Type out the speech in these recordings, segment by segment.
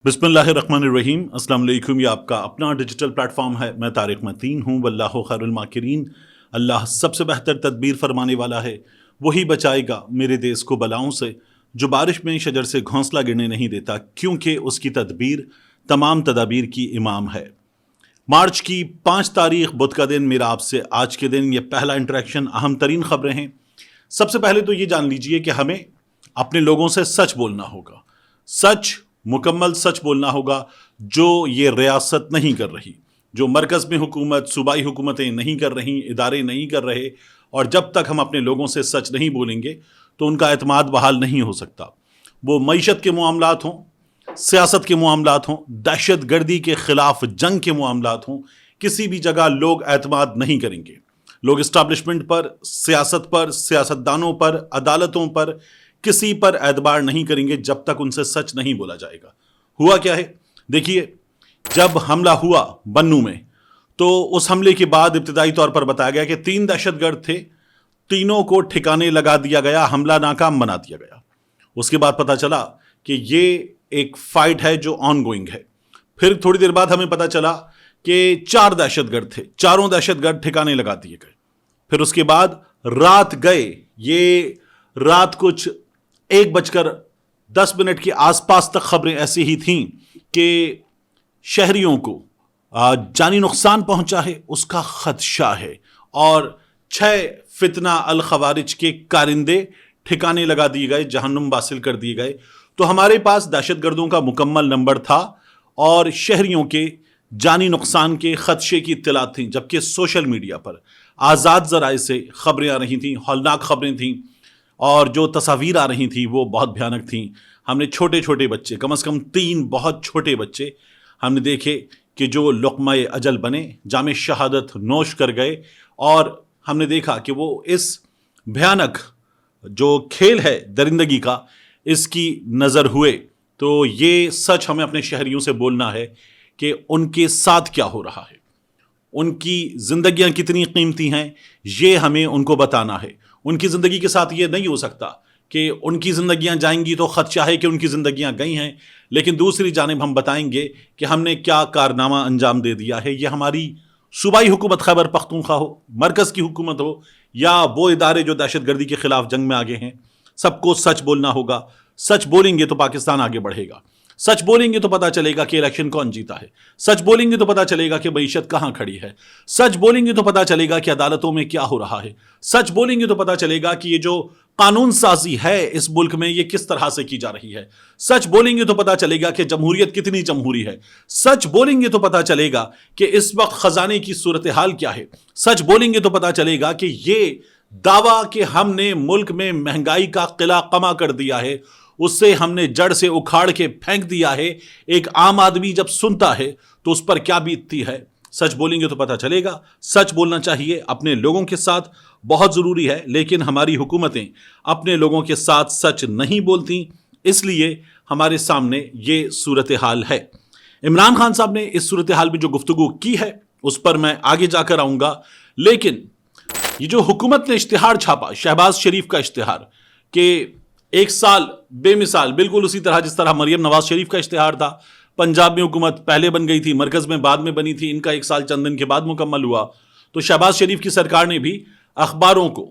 बिस्मिल्लाहिर्रहमानिर्रहीम। अस्सलाम वालेकुम। ये आपका अपना डिजिटल प्लेटफॉर्म है। मैं तारिक मतीन हूँ। वल्लाहु खैरुल माकिरीन। अल्लाह सबसे बेहतर तदबीर फरमाने वाला है। वही बचाएगा मेरे देश को बलाओं से, जो बारिश में शजर से घोंसला गिरने नहीं देता, क्योंकि उसकी तदबीर तमाम तदाबीर की इमाम है। मार्च की 5 तारीख बुध का दिन मेरा आपसे आज के दिन ये पहला इंटरेक्शन। अहम तरीन खबरें हैं। सबसे पहले तो ये जान लीजिए कि हमें अपने लोगों से सच बोलना होगा। सच, मुकम्मल सच बोलना होगा, जो ये रियासत नहीं कर रही, जो मरकज़ में हुकूमत, सूबाई हुकूमतें नहीं कर रही, इदारे नहीं कर रहे। और जब तक हम अपने लोगों से सच नहीं बोलेंगे तो उनका एतमाद बहाल नहीं हो सकता। वो मईशत के मामलात हों, सियासत के मामलात हों, दहशत गर्दी के ख़िलाफ़ जंग के मामलात हों, किसी भी जगह लोग एतमाद नहीं करेंगे। लोग इस्टेब्लिशमेंट पर, सियासत पर, सियासतदानों पर, अदालतों पर, किसी पर एतबार नहीं करेंगे जब तक उनसे सच नहीं बोला जाएगा। हुआ क्या है, देखिए, जब हमला हुआ बन्नू में, तो उस हमले के बाद इब्तिदाई तौर पर बताया गया कि 3 दहशतगर्द थे, तीनों को ठिकाने लगा दिया गया, हमला नाकाम बना दिया गया। उसके बाद पता चला कि ये एक फाइट है जो ऑन गोइंग है। फिर थोड़ी देर बाद हमें पता चला कि 4 दहशतगर्द थे, चारों दहशतगर्द ठिकाने लगा दिए गए। फिर उसके बाद रात गए, ये रात कुछ 1:10 के आसपास तक खबरें ऐसी ही थीं कि शहरियों को जानी नुकसान पहुंचा है, उसका खदशा है, और 6 फितना अल खवारिज के कारिंदे ठिकाने लगा दिए गए, जहन्नुम वासिल कर दिए गए। तो हमारे पास दहशतगर्दों का मुकम्मल नंबर था और शहरियों के जानी नुकसान के खदशे की इत्तलात थी, जबकि सोशल मीडिया पर आज़ाद ज़राए से खबरें आ रही थीं, हौलनाक खबरें थीं, और जो तस्वीर आ रही थी वो बहुत भयानक थी। हमने छोटे छोटे बच्चे, कम से कम 3 बहुत छोटे बच्चे हमने देखे कि जो लुक़्मा-ए अजल बने, जामे शहादत नोश कर गए। और हमने देखा कि वो इस भयानक जो खेल है दरिंदगी का, इसकी नज़र हुए। तो ये सच हमें अपने शहरियों से बोलना है कि उनके साथ क्या हो रहा है, उनकी ज़िंदगियाँ कितनी कीमती हैं, ये हमें उनको बताना है। उनकी ज़िंदगी के साथ ये नहीं हो सकता कि उनकी ज़िंदगियाँ जाएंगी तो ख़दशा है कि उनकी ज़िंदगियाँ गई हैं, लेकिन दूसरी जानिब हम बताएंगे कि हमने क्या कारनामा अंजाम दे दिया है। ये हमारी सूबाई हुकूमत खैबर पख्तूनख्वा हो, मरकज़ की हुकूमत हो, या वो इदारे जो दहशत गर्दी के ख़िलाफ़ जंग में आगे हैं, सबको सच बोलना होगा। सच बोलेंगे तो पाकिस्तान आगे बढ़ेगा। सच बोलेंगे तो पता चलेगा कि इलेक्शन कौन जीता है। सच बोलेंगे तो पता चलेगा कि मईशत कहाँ खड़ी है। सच बोलेंगे तो पता चलेगा कि अदालतों में क्या हो रहा है। सच बोलेंगे तो पता चलेगा कि ये जो कानून साजी है इस मुल्क में, ये किस तरह से की जा रही है। सच बोलेंगे तो पता चलेगा कि जमहूरियत कितनी जमहूरी है। सच बोलेंगे तो पता चलेगा कि इस वक्त खजाने की सूरत हाल क्या है। सच बोलेंगे तो पता चलेगा कि ये दावा कि हमने मुल्क में महंगाई का किला कमा कर दिया है, उससे हमने जड़ से उखाड़ के फेंक दिया है, एक आम आदमी जब सुनता है तो उस पर क्या बीतती है। सच बोलेंगे तो पता चलेगा। सच बोलना चाहिए अपने लोगों के साथ, बहुत ज़रूरी है, लेकिन हमारी हुकूमतें अपने लोगों के साथ सच नहीं बोलती, इसलिए हमारे सामने ये सूरत हाल है। इमरान खान साहब ने इस सूरत हाल में जो गुफ्तगू की है उस पर मैं आगे जाकर आऊँगा, लेकिन ये जो हुकूमत ने इश्तिहार छापा, शहबाज शरीफ का इश्तिहार, कि 1 साल बेमिसाल, बिल्कुल उसी तरह जिस तरह मरियम नवाज शरीफ का इश्तिहार था। पंजाब में हुकूमत पहले बन गई थी, मरकज़ में बाद में बनी थी, इनका 1 साल चंद दिन के बाद मुकम्मल हुआ। तो शहबाज शरीफ की सरकार ने भी अखबारों को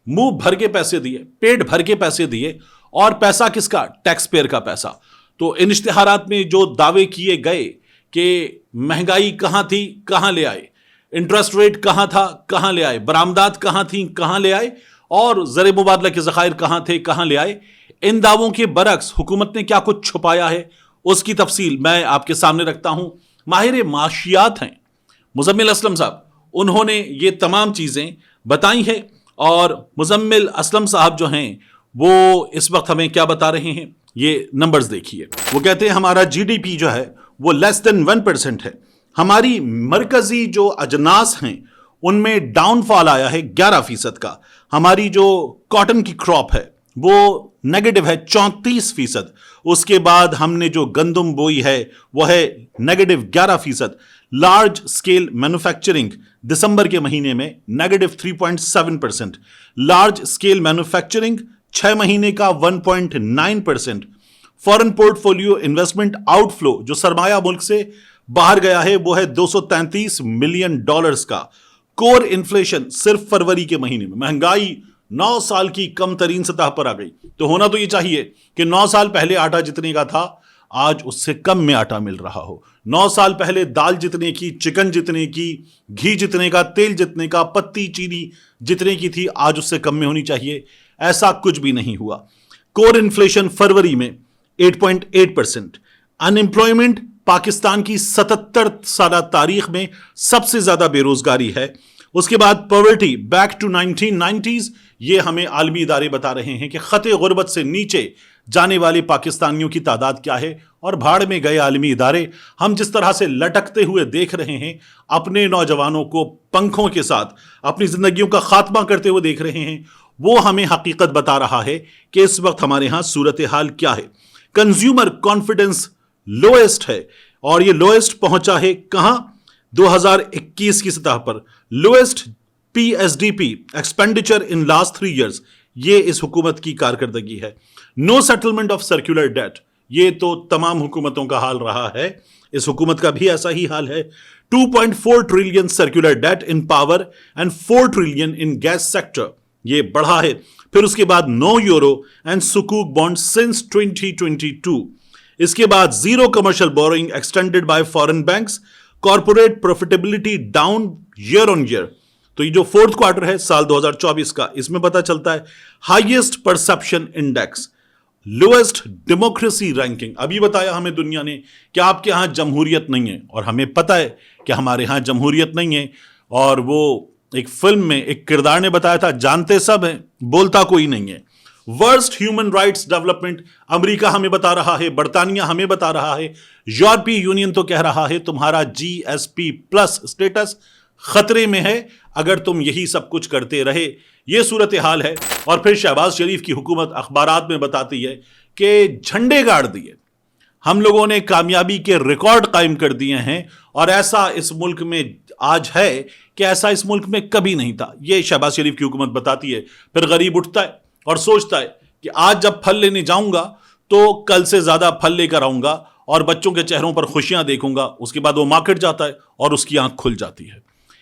मुंह भर के पैसे दिए, पेट भर के पैसे दिए, और पैसा किसका? टैक्स पेयर का पैसा। तो इन इश्तिहारात में जो दावे किए गए कि महंगाई कहाँ थी, कहाँ ले आए, इंटरेस्ट रेट कहाँ था, कहाँ ले आए, बरामदात कहाँ थी, कहाँ ले आए, और ज़र मुबादला के ज़खायर कहाँ थे, कहाँ ले आए, इन दावों के बरक्स हुकूमत ने क्या कुछ छुपाया है, उसकी तफसील मैं आपके सामने रखता हूं। माहिर माशियात हैं मुज़म्मिल असलम साहब, उन्होंने ये तमाम चीज़ें बताई हैं। और मुज़म्मिल असलम साहब जो हैं वो इस वक्त हमें क्या बता रहे हैं, ये नंबर्स देखिए। वो कहते हैं हमारा GDP जो है वो लेस देन 1% है। हमारी मरकज़ी जो अजनास हैं उनमें डाउनफॉल आया है 11% का। हमारी जो कॉटन की क्रॉप है वो नेगेटिव है 34%। उसके बाद हमने जो गंदम बोई है वो है नेगेटिव 11%। लार्ज स्केल मैन्युफैक्चरिंग दिसंबर के महीने में नेगेटिव 3.7%। लार्ज स्केल मैन्युफैक्चरिंग 6 महीने का 1.9%। फॉरेन पोर्टफोलियो इन्वेस्टमेंट आउटफ्लो, जो सरमाया मुल्क से बाहर गया है, वो है $233 मिलियन का। कोर इन्फ्लेशन सिर्फ फरवरी के महीने में, महंगाई 9 साल की कम तरीन सतह पर आ गई। तो होना तो ये चाहिए कि 9 साल पहले आटा जितने का था आज उससे कम में आटा मिल रहा हो। 9 साल पहले दाल जितने की, चिकन जितने की, घी जितने का, तेल जितने का, पत्ती चीनी जितने की थी, आज उससे कम में होनी चाहिए। ऐसा कुछ भी नहीं हुआ। कोर इन्फ्लेशन फरवरी में 8.8%। अनएम्प्लॉयमेंट पाकिस्तान की 77 साल तारीख में सबसे ज्यादा बेरोजगारी है। उसके बाद पॉवर्टी बैक टू 1990s, ये हमें आलमी इदारे बता रहे हैं कि खते गुर्बत से नीचे जाने वाले पाकिस्तानियों की तादाद क्या है। और भाड़ में गए आलमी इदारे, हम जिस तरह से लटकते हुए देख रहे हैं, अपने नौजवानों को पंखों के साथ अपनी जिंदगियों का खात्मा करते हुए देख रहे हैं, वो हमें हकीकत बता रहा है कि इस वक्त हमारे यहां सूरत हाल क्या है। कंज्यूमर कॉन्फिडेंस लोएस्ट है, और ये लोएस्ट पहुंचा है कहां? 2021 की सतह पर lowest PSDP expenditure in last 3 years, ये इस हुकूमत की कारकर्दगी है। No settlement of circular debt, ये तो तमाम हुकूमतों का हाल रहा है, इस हुकूमत का भी ऐसा ही हाल है। 2.4 trillion circular debt in power and 4 trillion in gas sector, ये बढ़ा है। फिर उसके बाद नो यूरो एंड सुकूक बॉन्ड सिंस 2022। इसके बाद zero commercial borrowing extended by foreign banks, corporate profitability down year on year. तो ये जो 4th क्वार्टर है साल 2024 का, इसमें पता चलता है highest perception index, lowest democracy ranking. अभी बताया हमें दुनिया ने कि आपके यहां जमहूरियत नहीं है, और हमें पता है कि हमारे यहां जमहूरियत नहीं है। और वो एक फिल्म में एक किरदार ने बताया था, जानते सब हैं, बोलता कोई नहीं है। Worst human rights development America हमें बता रहा है, बर्तानिया हमें बता रहा है, यूरोपीय यूनियन तो कह रहा है तुम्हारा GSP+ स्टेटस खतरे में है अगर तुम यही सब कुछ करते रहे। ये सूरत हाल है। और फिर शहबाज शरीफ की हुकूमत अखबारात में बताती है कि झंडे गाड़ दिए, हम लोगों ने कामयाबी के रिकॉर्ड कायम कर दिए हैं, और ऐसा इस मुल्क में आज है कि ऐसा इस मुल्क में कभी नहीं था। ये शहबाज शरीफ की हुकूमत बताती है। फिर गरीब उठता है और सोचता है कि आज जब फल लेने जाऊंगा तो कल से ज्यादा फल लेकर आऊंगा और बच्चों के चेहरों पर खुशियां देखूंगा। उसके बाद वो मार्केट जाता है और उसकी आंख खुल जाती है।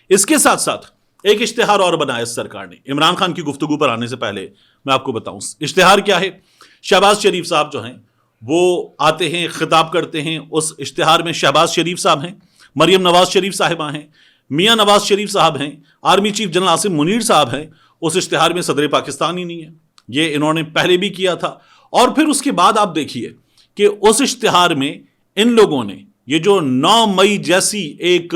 इसके साथ साथ एक इश्तिहार और बनाया इस सरकार ने। इमरान खान की गुफ्तगू पर आने से पहले मैं आपको बताऊं इश्तिहार क्या है। शहबाज शरीफ साहब जो हैं वो आते हैं, खिताब करते हैं। उस इश्तिहार में शहबाज शरीफ साहब हैं, मरियम नवाज शरीफ साहिबा हैं, मियां नवाज शरीफ साहब हैं, army chief general Asim Munir साहब हैं। उस इश्तिहार में सदर पाकिस्तान ही नहीं है। ये इन्होंने पहले भी किया था। और फिर उसके बाद आप देखिए कि उस इश्तिहार में इन लोगों ने ये जो 9 मई जैसी एक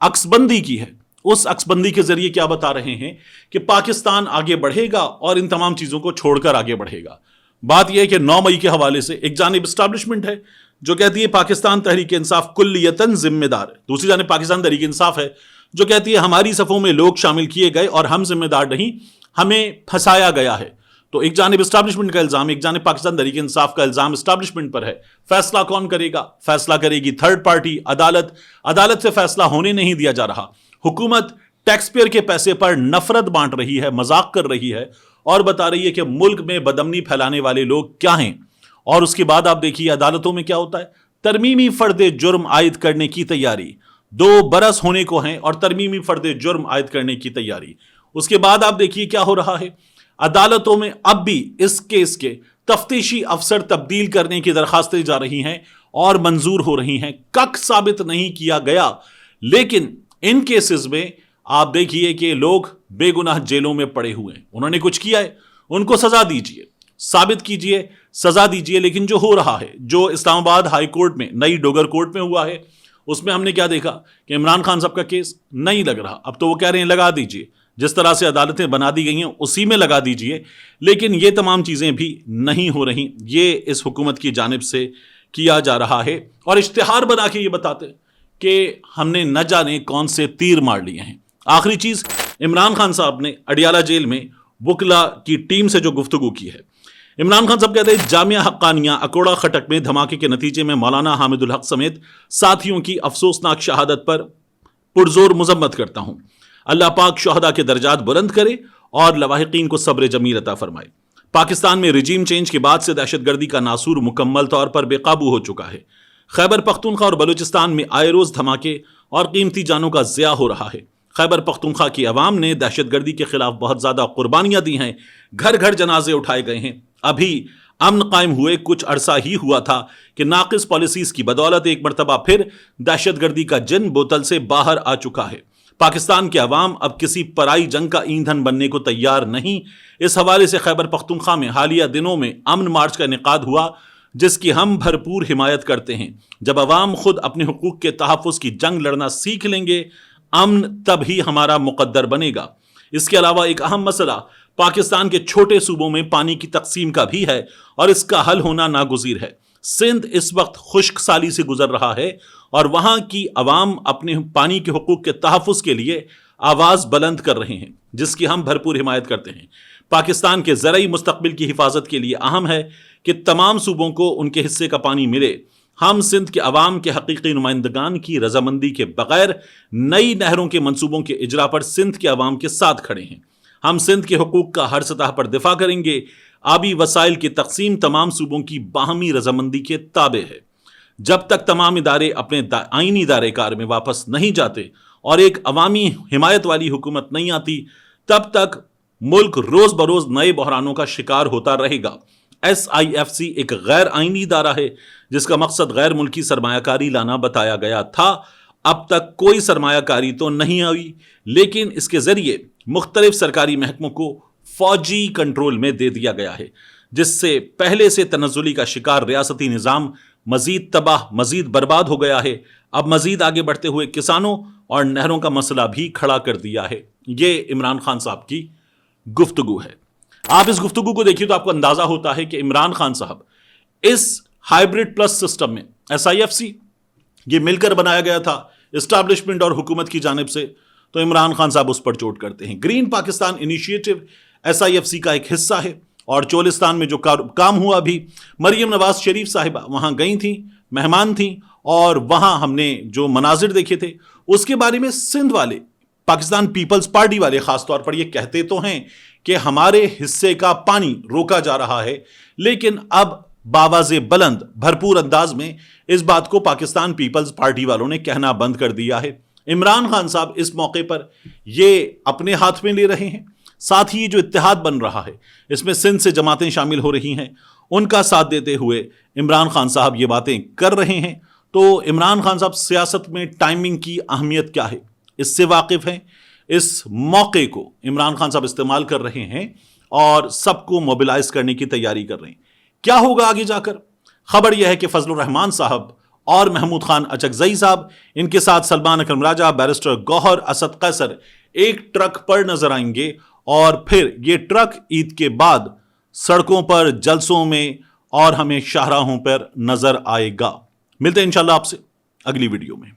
अक्सबंदी की है, उस अक्सबंदी के जरिए क्या बता रहे हैं कि पाकिस्तान आगे बढ़ेगा और इन तमाम चीजों को छोड़कर आगे बढ़ेगा। बात यह है कि 9 मई के हवाले से एक जानिब एस्टैब्लिशमेंट है जो कहती है पाकिस्तान तहरीक इंसाफ कुल्लियतन जिम्मेदार है, दूसरी जानिब पाकिस्तान तहरीक इंसाफ है जो कहती है हमारी सफों में लोग शामिल किए गए और हम जिम्मेदार नहीं, हमें फंसाया गया है। तो एक जानिब एस्टैब्लिशमेंट का इल्जाम, एक जानिब पाकिस्तान तहरीक इंसाफ का इल्जाम एस्टैब्लिशमेंट पर है। फैसला कौन करेगा? फैसला करेगी थर्ड पार्टी, अदालत। अदालत से फैसला होने नहीं दिया जा रहा। हुकूमत टैक्स पेयर के पैसे पर नफरत बांट रही है, मजाक कर रही है और बता रही है कि मुल्क में बदअमनी फैलाने वाले लोग क्या हैं। और उसके बाद आप देखिए अदालतों में क्या होता है, तरमीमी फर्द जुर्म आयद करने की तैयारी। 2 बरस होने को हैं और तरमीमी फर्द जुर्म आयद करने की तैयारी। उसके बाद आप देखिए क्या हो रहा है, अदालतों में अब भी इस केस के तफ्तीशी अफसर तब्दील करने की दरखास्तें जा रही हैं और मंजूर हो रही हैं। कक साबित नहीं किया गया, लेकिन इन केसेस में आप देखिए कि लोग बेगुनाह जेलों में पड़े हुए हैं। उन्होंने कुछ किया है, उनको सजा दीजिए, साबित कीजिए, सजा दीजिए। लेकिन जो हो रहा है, जो इस्लामाबाद हाई कोर्ट में, नई डोगर कोर्ट में हुआ है, उसमें हमने क्या देखा कि इमरान खान साहब का केस नहीं लग रहा। अब तो वो कह रहे हैं लगा दीजिए, जिस तरह से अदालतें बना दी गई हैं उसी में लगा दीजिए। लेकिन ये तमाम चीजें भी नहीं हो रही। ये इस हुकूमत की जानिब से किया जा रहा है और इश्तिहार बना के ये बताते कि हमने न जाने कौन से तीर मार लिए हैं। आखिरी चीज, इमरान खान साहब ने अडियाला जेल में वकला की टीम से जो गुफ्तगू की है, इमरान खान साहब कहते हैं जामिया हक्कानिया अकोड़ा खटक में धमाके के नतीजे में मौलाना हामिदुल हक समेत साथियों की अफसोसनाक शहादत पर पुरजोर मुजम्मत करता हूं। अल्लाह पाक शुहदा के दर्जात बुलंद करे और लवाहिकीन को सब्र जमील अता फरमाए। पाकिस्तान में रिजीम चेंज के बाद से दहशतगर्दी का नासूर मुकम्मल तौर पर बेकाबू हो चुका है। खैबर पख्तूनख्वा और बलूचिस्तान में आए रोज धमाके और कीमती जानों का ज़िया हो रहा है। खैबर पख्तूनख्वा की आवाम ने दहशतगर्दी के खिलाफ बहुत ज़्यादा कुर्बानियां दी हैं, घर घर जनाजे उठाए गए हैं। अभी अमन कायम हुए कुछ अरसा ही हुआ था कि नाकिस पॉलिसीज की बदौलत एक मरतबा फिर दहशतगर्दी का जिन बोतल से बाहर आ चुका है। पाकिस्तान के अवाम अब किसी पराई जंग का ईंधन बनने को तैयार नहीं। इस हवाले से खैबर पख्तूनख्वा में हालिया दिनों में अमन मार्च का इनेकाद हुआ, जिसकी हम भरपूर हिमायत करते हैं। जब अवाम खुद अपने हुकूक के तहफ़्फ़ुज़ की जंग लड़ना सीख लेंगे, अमन तब ही हमारा मुक़द्दर बनेगा। इसके अलावा एक अहम मसला पाकिस्तान के छोटे सूबों में पानी की तकसीम का भी है और इसका हल होना नागुज़ीर है। सिंध इस वक्त खुश्क साली से गुजर रहा है और वहां की अवाम अपने पानी के हुकूक के तहफ़्फ़ुज़ के लिए आवाज़ बुलंद कर रहे हैं, जिसकी हम भरपूर हिमायत करते हैं। पाकिस्तान के ज़रई मुस्तक़बिल की हिफाजत के लिए अहम है कि तमाम सूबों को उनके हिस्से का पानी मिले। हम सिंध के अवाम के हकीकी नुमाइंदगान की रजामंदी के बगैर नई नहरों के मंसूबों के इजरा पर सिंध के अवाम के साथ खड़े हैं। हम सिंध के हुकूक का हर सतह पर दिफा करेंगे। आबी वसाइल की तकसीम तमाम सूबों की बाहमी रजामंदी के ताबे है। जब तक तमाम इदारे अपने आईनी दायरे कार में वापस नहीं जाते और एक अवामी हिमायत वाली हुकूमत नहीं आती, तब तक मुल्क रोज बरोज नए बहरानों का शिकार होता रहेगा। SIFC एक गैर आईनी इदारा है जिसका मकसद गैर मुल्की सरमायाकारी लाना बताया गया था। अब तक कोई सरमायाकारी तो नहीं आई, लेकिन इसके जरिए मुख्तलिफ सरकारी महकमों को फौजी कंट्रोल में दे दिया गया है, जिससे पहले से तनज़्ज़ुली का शिकार रियासती निज़ाम मजीद तबाह मजीद बर्बाद हो गया है। अब मजीद आगे बढ़ते हुए किसानों और नहरों का मसला भी खड़ा कर दिया है। ये इमरान खान साहब की गुफ्तगू है। आप इस गुफ्तगू को देखिए तो आपको अंदाजा होता है कि इमरान खान साहब इस हाइब्रिड प्लस सिस्टम में SIFC ये मिलकर बनाया गया था एस्टैब्लिशमेंट और हुकूमत की जानिब से, तो इमरान खान साहब उस पर चोट करते हैं। ग्रीन पाकिस्तान इनिशिएटिव SIFC का एक हिस्सा है और चोलिस्तान में जो काम हुआ, भी मरियम नवाज शरीफ साहिबा वहाँ गई थी, मेहमान थी, और वहाँ हमने जो मनाजिर देखे थे उसके बारे में सिंध वाले, पाकिस्तान पीपल्स पार्टी वाले ख़ास तौर पर ये कहते तो हैं कि हमारे हिस्से का पानी रोका जा रहा है, लेकिन अब बावाज़े बुलंद भरपूर अंदाज में इस बात को पाकिस्तान पीपल्स पार्टी वालों ने कहना बंद कर दिया है। इमरान खान साहब इस मौके पर ये अपने हाथ में ले रहे हैं। साथ ही जो इत्तेहाद बन रहा है, इसमें सिंध से जमातें शामिल हो रही हैं, उनका साथ देते हुए इमरान खान साहब ये बातें कर रहे हैं। तो इमरान खान साहब सियासत में टाइमिंग की अहमियत क्या है इससे वाकिफ़ हैं। इस मौके को इमरान खान साहब इस्तेमाल कर रहे हैं और सबको मोबिलाइज करने की तैयारी कर रहे हैं। क्या होगा आगे जाकर? खबर यह है कि फजलुर रहमान साहब और महमूद खान अचकजई साहब, इनके साथ सलमान अकरम राजा, बैरिस्टर गौहर, असद कैसर एक ट्रक पर नजर आएंगे और फिर ये ट्रक ईद के बाद सड़कों पर, जलसों में और हमें शाहराहों पर नजर आएगा। मिलते हैं इंशाल्लाह आपसे अगली वीडियो में।